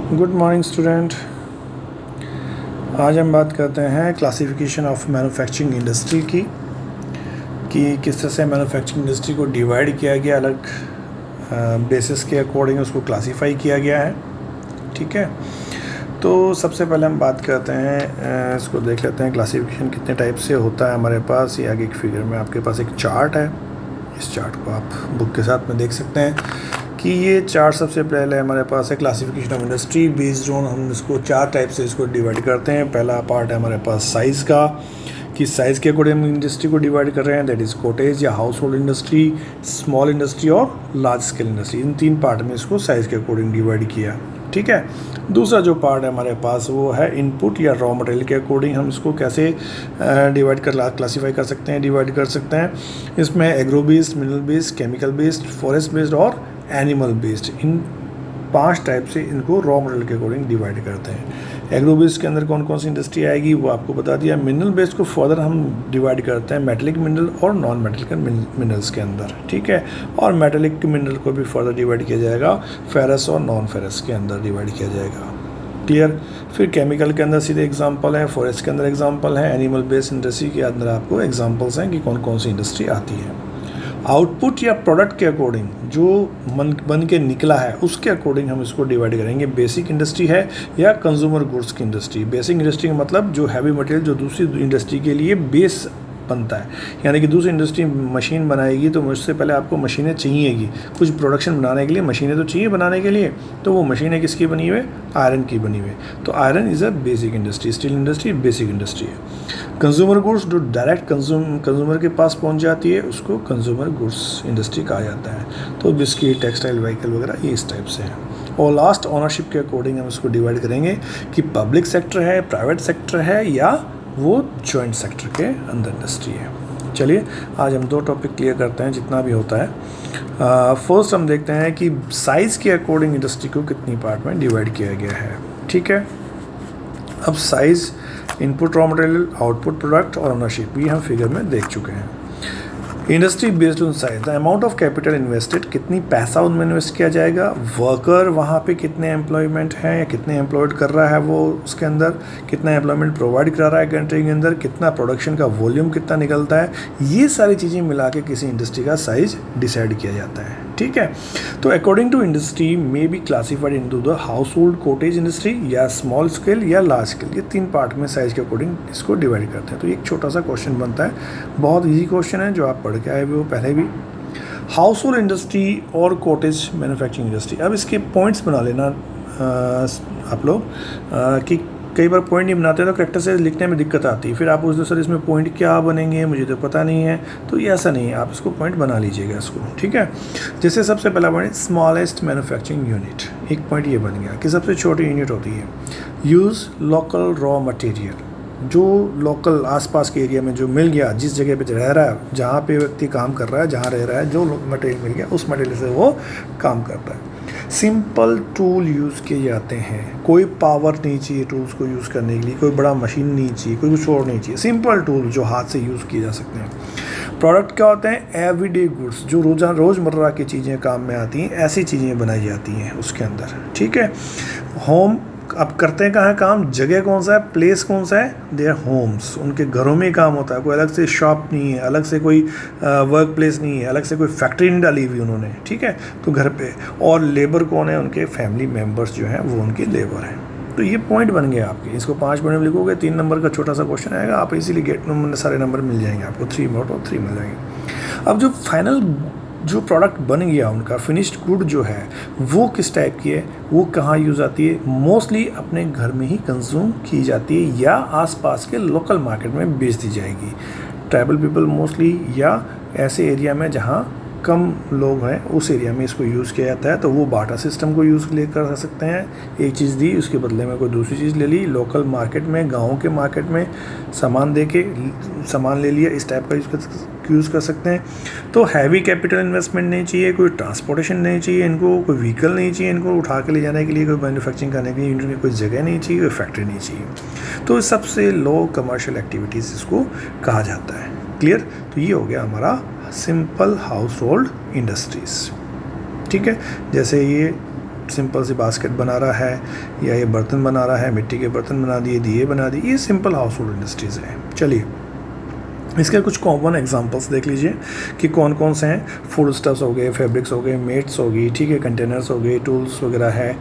Good morning student. आज हम बात करते हैं क्लासिफिकेशन ऑफ मैन्युफैक्चरिंग इंडस्ट्री की, कि किस तरह से मैन्युफैक्चरिंग इंडस्ट्री को डिवाइड किया गया, अलग बेसिस के अकॉर्डिंग उसको क्लासीफाई किया गया है। ठीक है, तो सबसे पहले हम बात करते हैं, इसको देख लेते हैं क्लासिफिकेशन कितने टाइप से होता है हमारे पास। ये आगे एक फिगर में आपके पास एक चार्ट है, इस चार्ट को आप बुक के साथ में देख सकते हैं कि ये चार्ट सबसे पहले हमारे पास है classification of industry based on, हम इसको 4 टाइप से इसको डिवाइड करते हैं। पहला पार्ट है हमारे पास साइज़ का, कि साइज़ के अकॉर्डिंग हम इंडस्ट्री को डिवाइड कर रहे हैं, दैट इज़ कॉटेज या house hold industry, small industry और लार्ज स्केल इंडस्ट्री। इन 3 पार्ट में इसको साइज़ के अकॉर्डिंग डिवाइड किया। ठीक है, दूसरा जो पार्ट है हमारे पास वो है इनपुट या रॉ मटेरियल के अकॉर्डिंग हम इसको कैसे डिवाइड क्लासीफाई कर सकते हैं, डिवाइड कर सकते हैं। इसमें agro based, mineral based, chemical based, forest based और एनिमल बेस्ड, इन 5 टाइप से इनको रॉ मटेरियल के अकॉर्डिंग डिवाइड करते हैं। एग्रो बेस्ड के अंदर कौन कौन सी इंडस्ट्री आएगी वो आपको बता दिया। मिनरल बेस्ड को फर्दर हम डिवाइड करते हैं मेटेलिक मिनरल और नॉन मेटेलिक मिनरल्स के अंदर। ठीक है, और मेटेलिक मिनरल को भी फर्दर डिवाइड किया जाएगा फेरस और नॉन फेरस के अंदर डिवाइड किया जाएगा। क्लियर। फिर केमिकल के अंदर सीधे एग्जांपल है, फॉरेस्ट के अंदर एग्जांपल है, एनिमल बेस्ड इंडस्ट्री के अंदर आपको एग्जांपल्स हैं कि कौन कौन सी इंडस्ट्री आती है। आउटपुट या प्रोडक्ट के अकॉर्डिंग जो बन के निकला है उसके अकॉर्डिंग हम इसको डिवाइड करेंगे। बेसिक इंडस्ट्री है या कंज्यूमर गुड्स की इंडस्ट्री। बेसिक इंडस्ट्री का मतलब जो हैवी मटेरियल जो दूसरी इंडस्ट्री के लिए बेस बनता है, यानी कि दूसरी इंडस्ट्री मशीन बनाएगी तो उससे पहले आपको मशीनें चाहिएगी, कुछ प्रोडक्शन बनाने के लिए मशीनें तो चाहिए बनाने के लिए। तो वो मशीनें किसकी बनी हुई है? आयरन की बनी हुई है। तो iron is a basic industry. Steel industry basic industry है। कंज्यूमर गुड्स जो डायरेक्ट कंज्यूमर के पास पहुंच जाती है उसको कंज्यूमर गुड्स इंडस्ट्री कहा जाता है। तो बिस्किट, टेक्सटाइल, व्हीकल वगैरह ये इस टाइप से है। और लास्ट ओनरशिप के अकॉर्डिंग हम इसको डिवाइड करेंगे कि पब्लिक सेक्टर है, प्राइवेट सेक्टर है या वो जॉइंट सेक्टर के अंदर इंडस्ट्री है। चलिए आज हम 2 टॉपिक क्लियर करते हैं जितना भी होता है। फर्स्ट हम देखते हैं कि साइज़ के अकॉर्डिंग इंडस्ट्री को कितनी पार्ट में डिवाइड किया गया है। ठीक है, अब size, input raw material, output product और ओनरशिप ये हम फिगर में देख चुके हैं। Industry based on size, the amount of capital invested, कितनी पैसा उनमें इन्वेस्ट किया जाएगा, वर्कर वहाँ पे कितने एम्प्लॉयमेंट हैं या कितने एम्प्लॉयड कर रहा है वो उसके अंदर, कितना एम्प्लॉयमेंट प्रोवाइड करा रहा है कंट्री के अंदर, कितना प्रोडक्शन का वॉल्यूम कितना निकलता है, ये सारी चीज़ें मिला के किसी इंडस्ट्री का साइज डिसाइड किया जाता है। ठीक है, तो according to industry may be classified into the household, cottage industry या स्मॉल स्केल या लार्ज स्केल। ये 3 पार्ट में साइज के अकॉर्डिंग इसको डिवाइड करते हैं। तो एक छोटा सा क्वेश्चन बनता है, बहुत ईजी क्वेश्चन है जो आप पढ़ के आए हुए हो पहले भी। हाउस होल्ड इंडस्ट्री और कॉटेज मैन्युफैक्चरिंग इंडस्ट्री, अब इसके पॉइंट्स बना लेना आप लोग कि कई बार पॉइंट नहीं बनाते तो करेक्टर से लिखने में दिक्कत आती है। फिर आप पूछते सर इसमें पॉइंट क्या बनेंगे, मुझे तो पता नहीं है। तो ये ऐसा नहीं है, आप इसको पॉइंट बना लीजिएगा इसको। ठीक है, जैसे सबसे पहला पॉइंट स्मॉलेस्ट मैन्युफैक्चरिंग यूनिट, एक पॉइंट ये बन गया कि सबसे छोटी यूनिट होती है। यूज़ लोकल रॉ मटेरियल, जो लोकल आसपास के एरिया में जो मिल गया, जिस जगह पे रह रहा है, जहाँ पे व्यक्ति काम कर रहा है, जहाँ रह रहा है, जो मटेरियल मिल गया उस मटेरियल से वो काम करता है। सिंपल टूल यूज़ किए जाते हैं, कोई पावर नहीं चाहिए टूल्स को यूज़ करने के लिए, कोई बड़ा मशीन नहीं चाहिए, कोई कुछ और नहीं चाहिए, सिंपल टूल जो हाथ से यूज़ किए जा सकते हैं। प्रोडक्ट क्या होते हैं? एवरीडे गुड्स, जो रोज़मर्रा की चीज़ें काम में आती हैं, ऐसी चीज़ें बनाई जाती हैं उसके अंदर। ठीक है, होम, अब करते हैं कहाँ काम, जगह कौन सा है, प्लेस कौन सा है, देयर होम्स, उनके घरों में ही काम होता है। कोई अलग से शॉप नहीं है, अलग से कोई वर्क प्लेस नहीं है, अलग से कोई फैक्ट्री नहीं डाली हुई उन्होंने। ठीक है, तो घर पे, और लेबर कौन है, उनके फैमिली मेम्बर्स जो हैं वो उनके लेबर हैं। तो ये पॉइंट बन गए आपके, इसको 5 पॉइंट में लिखोगे, 3 नंबर का छोटा सा क्वेश्चन आएगा, आप इसीलिए गेट नंबर सारे नंबर मिल जाएंगे आपको, 3 आउट ऑफ 3 मिल जाएंगे। अब जो फाइनल जो प्रोडक्ट बन गया उनका फिनिश्ड गुड जो है वो किस टाइप की है, वो कहाँ यूज़ आती है? मोस्टली अपने घर में ही कंज्यूम की जाती है या आसपास के लोकल मार्केट में बेच दी जाएगी। ट्राइबल पीपल मोस्टली, या ऐसे एरिया में जहाँ कम लोग हैं उस एरिया में इसको यूज़ किया जाता है। तो वो बाटा सिस्टम को यूज़ ले कर सकते हैं, एक चीज़ दी उसके बदले में कोई दूसरी चीज़ ले ली, लोकल मार्केट में, गाँव के मार्केट में सामान दे के सामान ले लिया, इस टाइप का यूज़ कर सकते हैं। तो हैवी कैपिटल इन्वेस्टमेंट नहीं चाहिए, कोई ट्रांसपोर्टेशन नहीं चाहिए इनको, कोई व्हीकल नहीं चाहिए इनको उठा के ले जाने के लिए, कोई मैन्युफैक्चरिंग करने के लिए इनकी कोई जगह नहीं चाहिए, कोई फैक्ट्री नहीं चाहिए। तो सबसे लो कमर्शियल एक्टिविटीज़ इसको कहा जाता है। क्लियर, तो ये हो गया हमारा सिंपल हाउस होल्ड इंडस्ट्रीज़। ठीक है, जैसे ये सिंपल सी बास्केट बना रहा है, या ये बर्तन बना रहा है, मिट्टी के बर्तन बना दिए, दिए बना दिए, ये सिंपल हाउस होल्ड इंडस्ट्रीज़ हैं। चलिए इसके कुछ कॉमन एग्जांपल्स देख लीजिए कि कौन कौन से हैं। फूड स्टफ्स हो गए, फैब्रिक्स हो गए, मेट्स हो गई, ठीक है, कंटेनर्स हो गए, टूल्स वगैरह है,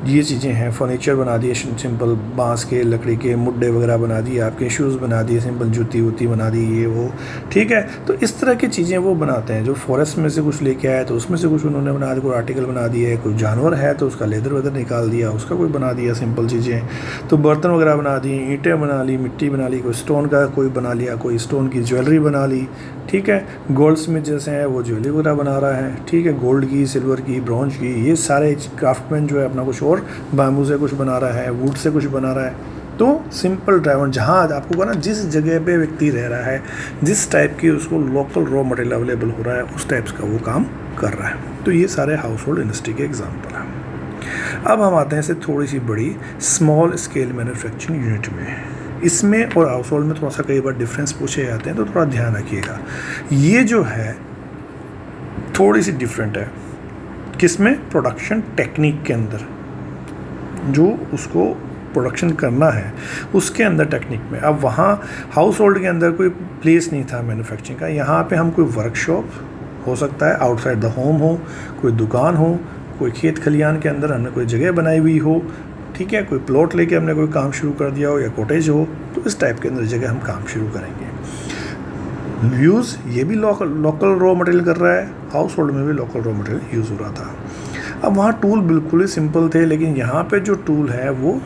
ये चीज़ें हैं। फर्नीचर बना दिए सिंपल बांस के, लकड़ी के मुड्डे वगैरह बना दिए, आपके शूज़ बना दिए, सिंपल जूती वूती बना दी, ये वो, ठीक है। तो इस तरह की चीज़ें वो बनाते हैं। जो फॉरेस्ट में से कुछ लेके आए तो उसमें से कुछ उन्होंने बना दिया, कोई आर्टिकल बना दिया है। कोई जानवर है तो उसका लेदर वेदर निकाल दिया, उसका कोई बना दिया सिंपल चीज़ें। तो बर्तन वगैरह बना दिए, ईंटें बना ली, मिट्टी बना ली, कोई स्टोन का कोई बना लिया, कोई स्टोन की ज्वेलरी बना ली, ठीक है। गोल्ड स्मिथ जैसे हैं वो ज्वेलरी वगैरह बना रहा है, ठीक है, गोल्ड की, सिल्वर की, ब्रॉन्ज की, ये सारे क्राफ्टमैन जो है अपना कुछ और बाम्बू से कुछ बना रहा है, वुड से कुछ बना रहा है। तो सिंपल ड्राइवर जहाँ आपको कहना जिस जगह पे व्यक्ति रह रहा है, जिस टाइप की उसको लोकल रॉ मटेरियल अवेलेबल हो रहा है, उस टाइप्स का वो काम कर रहा है। तो ये सारे हाउस होल्ड इंडस्ट्री के एग्जाम्पल हैं। अब हम आते हैं इसे थोड़ी सी बड़ी स्मॉल स्केल मैन्युफैक्चरिंग यूनिट में। इसमें और हाउस होल्ड में थोड़ा सा कई बार डिफरेंस पूछे जाते हैं, तो थोड़ा ध्यान रखिएगा। ये जो है थोड़ी सी डिफरेंट है, किसमें? प्रोडक्शन टेक्निक के अंदर, जो उसको प्रोडक्शन करना है उसके अंदर टेक्निक में। अब वहाँ हाउस होल्ड के अंदर कोई प्लेस नहीं था मैन्युफैक्चरिंग का। यहाँ पे हम कोई वर्कशॉप हो सकता है, आउटसाइड द होम हो, कोई दुकान हो, कोई खेत खलियान के अंदर हमने कोई जगह बनाई हुई हो, ठीक है, कोई प्लॉट लेके हमने कोई काम शुरू कर दिया हो, या कॉटेज हो, तो इस टाइप के अंदर जगह हम काम शुरू करेंगे। यूज़ ये भी लोकल रॉ मटेरियल कर रहा है, हाउस होल्ड में भी लोकल रॉ मटेरियल यूज़ हो रहा था। अब वहाँ टूल बिल्कुल ही सिंपल थे, लेकिन यहाँ पे जो टूल है वो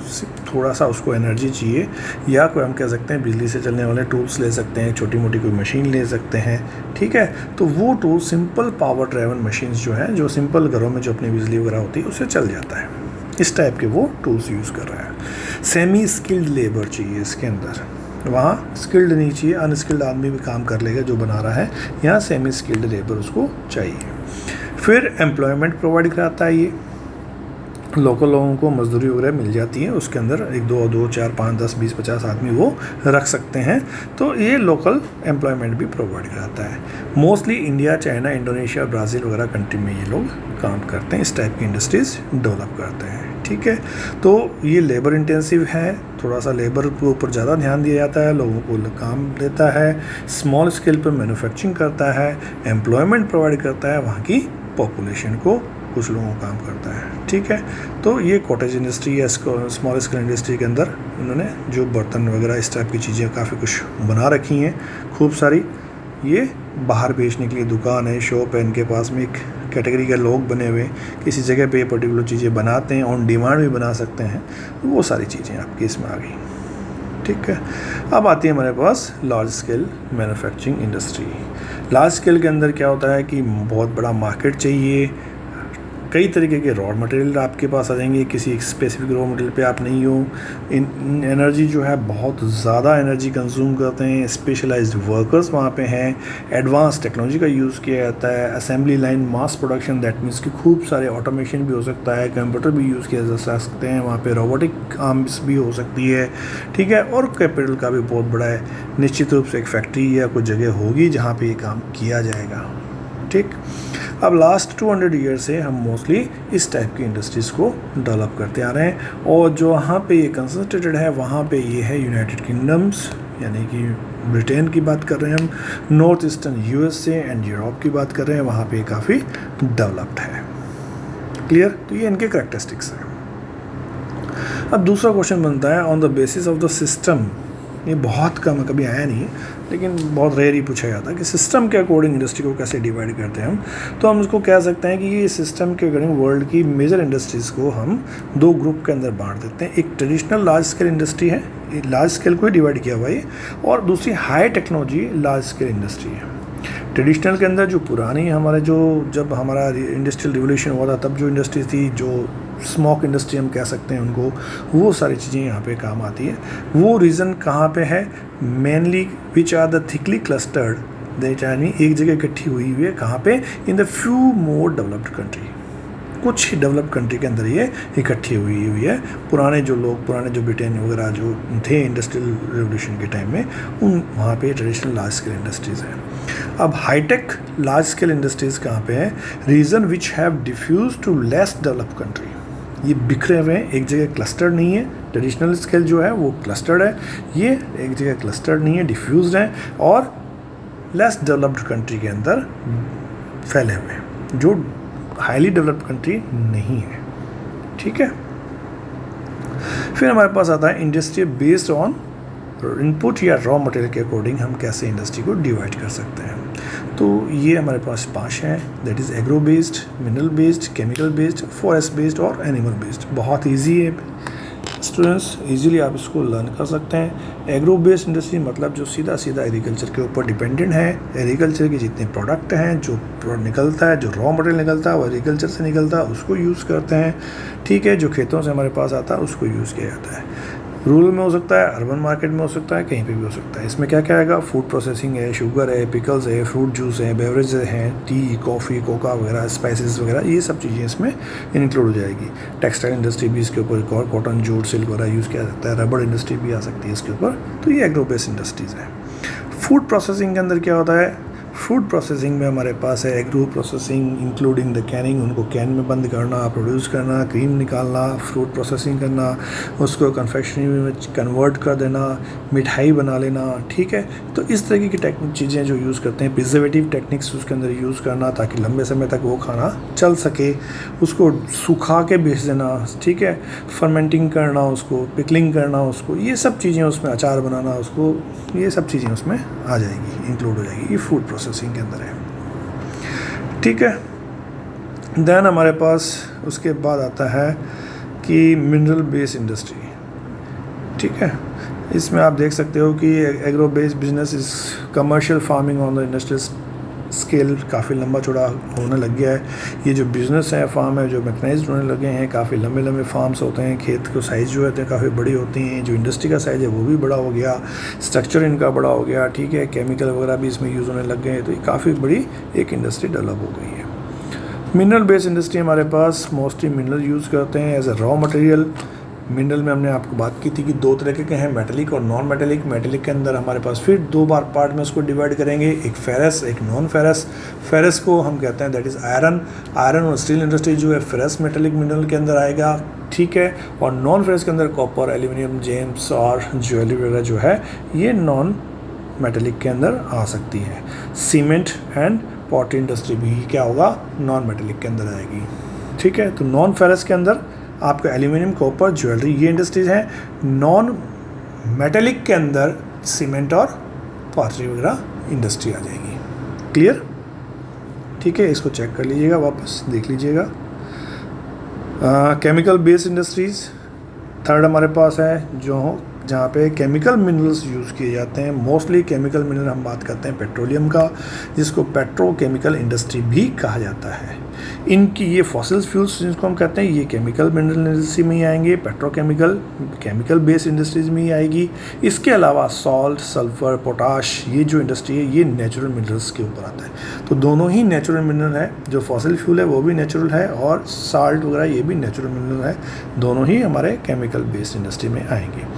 थोड़ा सा उसको एनर्जी चाहिए, या कोई हम कह सकते हैं बिजली से चलने वाले टूल्स ले सकते हैं, छोटी मोटी कोई मशीन ले सकते हैं, ठीक है। तो वो tool simple power driven machines जो हैं, जो सिंपल घरों में जो अपनी बिजली वगैरह होती है उससे चल जाता है, इस टाइप के वो टूल्स यूज़ कर रहा है। सेमी स्किल्ड लेबर चाहिए इसके अंदर, वहाँ स्किल्ड नहीं चाहिए, अनस्किल्ड आदमी भी काम कर लेगा जो बना रहा है, यहाँ सेमी स्किल्ड लेबर उसको चाहिए। फिर एम्प्लॉयमेंट प्रोवाइड कराता है, ये लोकल लोगों को मजदूरी वगैरह मिल जाती है, उसके अंदर 1 2 4 5 10 20 50 आदमी वो रख सकते हैं, तो ये लोकल एम्प्लॉयमेंट भी प्रोवाइड कराता है। Mostly India, China, Indonesia, Brazil वगैरह कंट्री में ये लोग काम करते हैं, इस टाइप की इंडस्ट्रीज़ डेवलप करते हैं, ठीक है। तो ये लेबर इंटेंसिव है, थोड़ा सा लेबर के ऊपर ज़्यादा ध्यान दिया जाता है, लोगों को काम देता है, स्मॉल स्केल पर मैन्युफैक्चरिंग करता है, एम्प्लॉयमेंट प्रोवाइड करता है, वहाँ की पॉपुलेशन को कुछ लोगों को काम करता है, ठीक है। तो ये कॉटेज इंडस्ट्री या स्मॉल स्केल इंडस्ट्री के अंदर उन्होंने जो बर्तन वगैरह इस टाइप की चीज़ें काफ़ी कुछ बना रखी हैं खूब सारी। ये बाहर बेचने के लिए दुकान है, शॉप है, इनके पास में एक कैटेगरी के लोग बने हुए, किसी जगह पे ये पर्टिकुलर चीज़ें बनाते हैं, ऑन डिमांड भी बना सकते हैं, तो वो सारी चीज़ें आपकी इसमें आ गई, ठीक है। अब आती है हमारे पास large scale manufacturing industry. Large scale के अंदर क्या होता है कि बहुत बड़ा मार्केट चाहिए, कई तरीके के रॉ मटेरियल आपके पास आ जाएंगे, किसी एक स्पेसिफिक रॉ मटेरियल पे आप नहीं हो। एनर्जी जो है बहुत ज़्यादा एनर्जी कंज्यूम करते हैं, स्पेशलाइज्ड वर्कर्स वहाँ पे हैं, एडवांस टेक्नोलॉजी का यूज़ किया जाता है, assembly line mass production, that means कि खूब सारे ऑटोमेशन भी हो सकता है, कंप्यूटर भी यूज़ किया जा सकते हैं, वहाँ पे रोबोटिक आर्म्स भी हो सकती है, ठीक है। और कैपिटल का भी बहुत बड़ा है, निश्चित रूप से एक फैक्ट्री या कोई जगह होगी जहाँ पर ये काम किया जाएगा, ठीक। अब लास्ट 200 ईयर से हम मोस्टली इस टाइप की इंडस्ट्रीज़ को डेवलप करते आ रहे हैं, और जो वहाँ पे ये कंसंट्रेटेड है वहाँ पे ये है यूनाइटेड किंगडम्स, यानी कि ब्रिटेन की बात कर रहे हैं हम, north eastern USA and Europe की बात कर रहे हैं, वहाँ पे काफ़ी डेवलप्ड है, क्लियर। तो ये इनके करैक्टरिस्टिक्स हैं। अब दूसरा क्वेश्चन बनता है on the basis of the system, ये बहुत कम कभी आया नहीं है, लेकिन बहुत रेयर ही पूछा जाता है कि सिस्टम के अकॉर्डिंग इंडस्ट्री को कैसे डिवाइड करते हैं हम। तो हम उसको कह सकते हैं कि ये सिस्टम के अकॉर्डिंग वर्ल्ड की मेजर इंडस्ट्रीज़ को हम 2 ग्रुप के अंदर बांट देते हैं। एक ट्रेडिशनल लार्ज स्केल इंडस्ट्री है, ये लार्ज स्केल को ही डिवाइड किया हुआ है, और दूसरी high technology large scale industry है। ट्रेडिशनल के अंदर जो पुरानी हमारे जो जब हमारा इंडस्ट्रियल रिवोल्यूशन हुआ था तब जो इंडस्ट्री थी, जो स्मोक इंडस्ट्री हम कह सकते हैं उनको, वो सारी चीज़ें यहाँ पे काम आती है। वो रीज़न कहाँ पे है? Mainly which are the thickly clustered, यानी एक जगह इकट्ठी हुई है, कहाँ पे? In the few more developed country, कुछ ही डेवलप्ड कंट्री के अंदर ये इकट्ठी हुई है। पुराने जो ब्रिटेन वगैरह जो थे इंडस्ट्रियल रिवोल्यूशन के टाइम में, उन वहाँ पे ट्रेडिशनल लार्ज स्केल इंडस्ट्रीज़ हैं। अब हाईटेक लार्ज स्केल इंडस्ट्रीज़ कहाँ पे हैं? Region which have diffuse to less developed country, ये बिखरे हुए हैं, एक जगह क्लस्टर्ड नहीं है। ट्रेडिशनल स्केल जो है वो क्लस्टर्ड है, ये एक जगह क्लस्टर्ड नहीं है, डिफ्यूज्ड है और लेस डेवलप्ड कंट्री के अंदर फैले हुए हैं, जो हाईली डेवलप्ड कंट्री नहीं है। ठीक है, फिर हमारे पास आता है इंडस्ट्री बेस्ड ऑन इनपुट या रॉ मटेरियल के अकॉर्डिंग हम कैसे इंडस्ट्री को डिवाइड कर सकते हैं। तो ये हमारे पास 5 हैं, that is agro based, mineral based, chemical based, forest based और एनिमल बेस्ड। बहुत इजी है स्टूडेंट्स, इजीली आप इसको लर्न कर सकते हैं। एग्रो बेस्ड इंडस्ट्री मतलब जो सीधा सीधा एग्रीकल्चर के ऊपर डिपेंडेंट है। एग्रीकल्चर के जितने प्रोडक्ट हैं, जो निकलता है, जो रॉ मटेरियल निकलता है वो एग्रीकल्चर से निकलता है, उसको यूज़ करते हैं। ठीक है, जो खेतों से हमारे पास आता है उसको यूज़ किया जाता है। रूरल में हो सकता है, अर्बन मार्केट में हो सकता है, कहीं पे भी हो सकता है। इसमें क्या क्या आएगा, फूड प्रोसेसिंग है, शुगर है, पिकल्स है, फ्रूट जूस है, बेवरेज हैं, टी, कॉफ़ी, कोका वगैरह, स्पाइसेस वगैरह, ये सब चीज़ें इसमें इंक्लूड हो जाएगी। टेक्सटाइल इंडस्ट्री भी इसके ऊपर एक और, कॉटन, जूट, सिल्क वगैरह यूज़ किया जाता है। रबड़ इंडस्ट्री भी आ सकती है इसके ऊपर। तो ये एग्रो बेस्ड इंडस्ट्रीज़ है। फूड प्रोसेसिंग के अंदर क्या होता है, फूड प्रोसेसिंग में हमारे पास है agro processing including the Canning, उनको कैन में बंद करना, प्रोड्यूस करना, क्रीम निकालना, फ्रूट प्रोसेसिंग करना, उसको कन्फेक्शनरी में कन्वर्ट कर देना, मिठाई बना लेना। ठीक है, तो इस तरह की टेक्निक चीज़ें जो यूज़ करते हैं, प्रिजर्वेटिव टेक्निक्स उसके अंदर यूज़ करना ताकि लंबे समय तक वो खाना चल सके, उसको सुखा के बेच देना। ठीक है, फर्मेंटिंग करना, उसको पिकलिंग करना, उसको ये सब चीज़ें उसमें, अचार बनाना उसको, ये सब चीज़ें उसमें आ जाएगी, इंक्लूड हो जाएगी। ये फूड प्रोसेसिंग के अंदर है। ठीक है, देन हमारे पास उसके बाद आता है कि मिनरल बेस्ड इंडस्ट्री। ठीक है, इसमें आप देख सकते हो कि agro based business is commercial farming on the industrial scale काफ़ी लंबा चौड़ा होने लग गया है। ये जो बिज़नेस है, फार्म है, जो मैकेनाइज्ड होने लगे हैं, काफ़ी लंबे लंबे फार्म्स होते हैं, खेत को साइज़ जो होते हैं काफ़ी बड़ी होती हैं, जो इंडस्ट्री का साइज़ है वो भी बड़ा हो गया, स्ट्रक्चर इनका बड़ा हो गया। ठीक है, केमिकल वगैरह भी इसमें यूज़ होने लग गए हैं, तो ये काफ़ी बड़ी एक इंडस्ट्री डेवलप हो गई है। मिनरल बेस्ड इंडस्ट्री हमारे पास मोस्टली मिनरल यूज़ करते हैं as a raw material. Mineral में हमने आपको बात की थी कि 2 तरह के हैं, मेटेलिक और नॉन मेटेलिक। मेटेलिक के अंदर हमारे पास फिर 2 बार पार्ट में उसको डिवाइड करेंगे, एक फेरस, एक नॉन फेरस। फेरस को हम कहते हैं दैट इज़ आयरन। आयरन और स्टील इंडस्ट्री जो है फेरस मेटेलिक मिनरल के अंदर आएगा। ठीक है, और नॉन फेरस के अंदर कॉपर, एल्यूमिनियम, जेम्स और ज्वेलरी वगैरह जो है ये नॉन मेटेलिक के अंदर आ सकती है। सीमेंट एंड पॉटरी इंडस्ट्री भी क्या होगा, नॉन मेटेलिक के अंदर आएगी। ठीक है, तो नॉन फेरस के अंदर आपका एल्यूमिनियम, कॉपर, ज्वेलरी ये इंडस्ट्रीज़ हैं। नॉन मेटेलिक के अंदर सीमेंट और पॉटरी वगैरह इंडस्ट्री आ जाएगी। क्लियर? ठीक है, इसको चेक कर लीजिएगा, वापस देख लीजिएगा। केमिकल बेस्ड इंडस्ट्रीज़ थर्ड हमारे पास है, जो जहाँ पे केमिकल मिनरल्स यूज़ किए जाते हैं। मोस्टली केमिकल मिनरल हम बात करते हैं पेट्रोलियम का, जिसको पेट्रोकेमिकल इंडस्ट्री भी कहा जाता है। इनकी ये फॉसिल फ्यूल्स जिनको हम कहते हैं, ये केमिकल मिनरल इंडस्ट्री में ही आएंगे, पेट्रोकेमिकल केमिकल बेस्ड इंडस्ट्रीज में ही आएगी। इसके अलावा सॉल्ट, सल्फर, पोटाश, ये जो इंडस्ट्री है ये नेचुरल मिनरल्स के ऊपर आता है। तो दोनों ही नेचुरल मिनरल है, जो फॉसिल फ्यूल है वो भी नेचुरल है और साल्ट वगैरह ये भी नेचुरल मिनरल है। दोनों ही हमारे केमिकल बेस्ड इंडस्ट्री में आएंगे।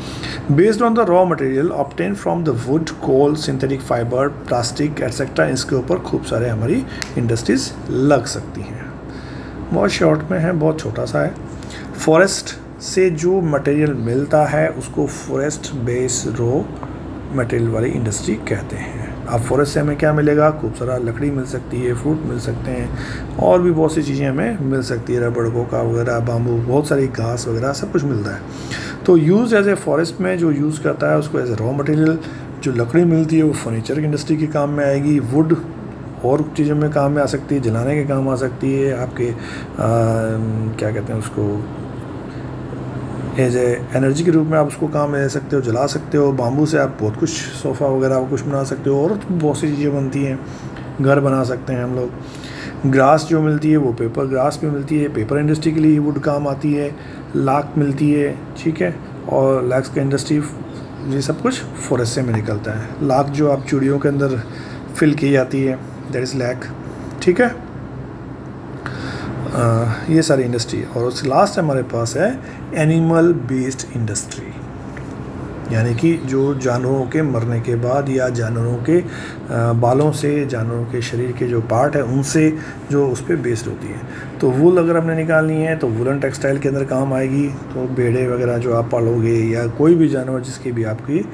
Based on the raw material obtain from the wood, coal, synthetic fibre, plastic etcetera, इसके ऊपर खूब सारे हमारी इंडस्ट्रीज़ लग सकती हैं। बहुत शॉर्ट में है, बहुत छोटा सा है। फॉरेस्ट से जो मटेरियल मिलता है उसको फॉरेस्ट बेस रॉ मटेरियल वाली इंडस्ट्री कहते हैं। अब फॉरेस्ट से हमें क्या मिलेगा, खूब सारा लकड़ी मिल सकती है, फ्रूट मिल सकते हैं और भी बहुत सी चीज़ें हमें मिल सकती है, रबड़, कोका वगैरह, बाम्बू, बहुत सारी घास वगैरह सब कुछ मिलता है। तो यूज़ एज ए फॉरेस्ट में जो यूज़ करता है उसको एज ए रॉ मटेरियल, जो लकड़ी मिलती है वो फर्नीचर की इंडस्ट्री के काम में आएगी। वुड और चीज़ों में काम में आ सकती है, जलाने के काम आ सकती है, आपके क्या कहते हैं उसको, एज ए एनर्जी के रूप में आप उसको काम में ले सकते हो, जला सकते हो। बाम्बू से आप बहुत कुछ सोफ़ा वगैरह कुछ बना सकते हो और बहुत सी चीज़ें बनती हैं, घर बना सकते हैं हम लोग। ग्रास जो मिलती है वो पेपर ग्रास भी मिलती है, पेपर इंडस्ट्री के लिए वुड काम आती है। लाख मिलती है, ठीक है, और लाख का इंडस्ट्री ये सब कुछ फॉरेस्ट से में निकलता है। लाख जो आप चूड़ियों के अंदर फिल की जाती है दैट इज़ लैक। ठीक है, ये सारी इंडस्ट्री। और उसके लास्ट हमारे पास है एनिमल बेस्ड इंडस्ट्री। यानी कि जो जानवरों के मरने के बाद या जानवरों के बालों से, जानवरों के शरीर के जो पार्ट है उनसे जो उस पर बेस्ड होती है। तो वूल अगर हमने निकालनी है तो वूलन टेक्सटाइल के अंदर काम आएगी। तो भेड़े वगैरह जो आप पालोगे या कोई भी जानवर जिसकी भी आपकी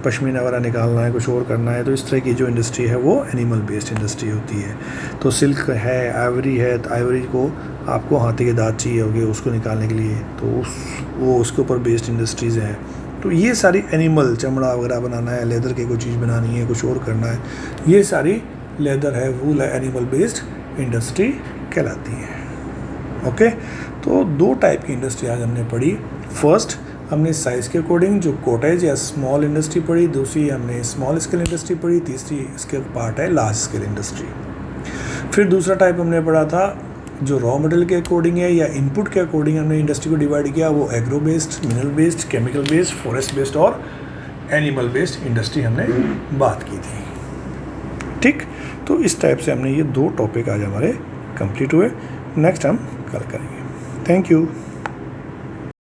पश्मीना वगैरह निकालना है, कुछ और करना है, तो इस तरह की जो इंडस्ट्री है वो एनिमल बेस्ड इंडस्ट्री होती है। तो सिल्क है, आइवरी है, तो आइवरी को आपको हाथी के दांत चाहिए होंगे उसको निकालने के लिए, तो वो उसके ऊपर बेस्ड इंडस्ट्रीज़ हैं। तो ये सारी एनिमल, चमड़ा वगैरह बनाना है, लेदर की कोई चीज़ बनानी है, कुछ और करना है, ये सारी लेदर है, वूल है, एनिमल बेस्ड इंडस्ट्री कहलाती है। ओके, तो 2 टाइप की इंडस्ट्री आज हमने पढ़ी। फर्स्ट हमने साइज़ के अकॉर्डिंग जो कॉटेज या स्मॉल इंडस्ट्री पढ़ी, दूसरी हमने स्मॉल स्केल इंडस्ट्री पढ़ी, तीसरी इसके पार्ट है लार्ज स्केल इंडस्ट्री। फिर दूसरा टाइप हमने पढ़ा था जो रॉ मटेरियल के अकॉर्डिंग है या इनपुट के अकॉर्डिंग हमने इंडस्ट्री को डिवाइड किया, वो agro based, mineral based, chemical based, forest based और एनिमल बेस्ड इंडस्ट्री हमने बात की थी। ठीक, तो इस टाइप से हमने ये 2 टॉपिक आज हमारे कंप्लीट हुए। नेक्स्ट हम कल करेंगे। Thank you.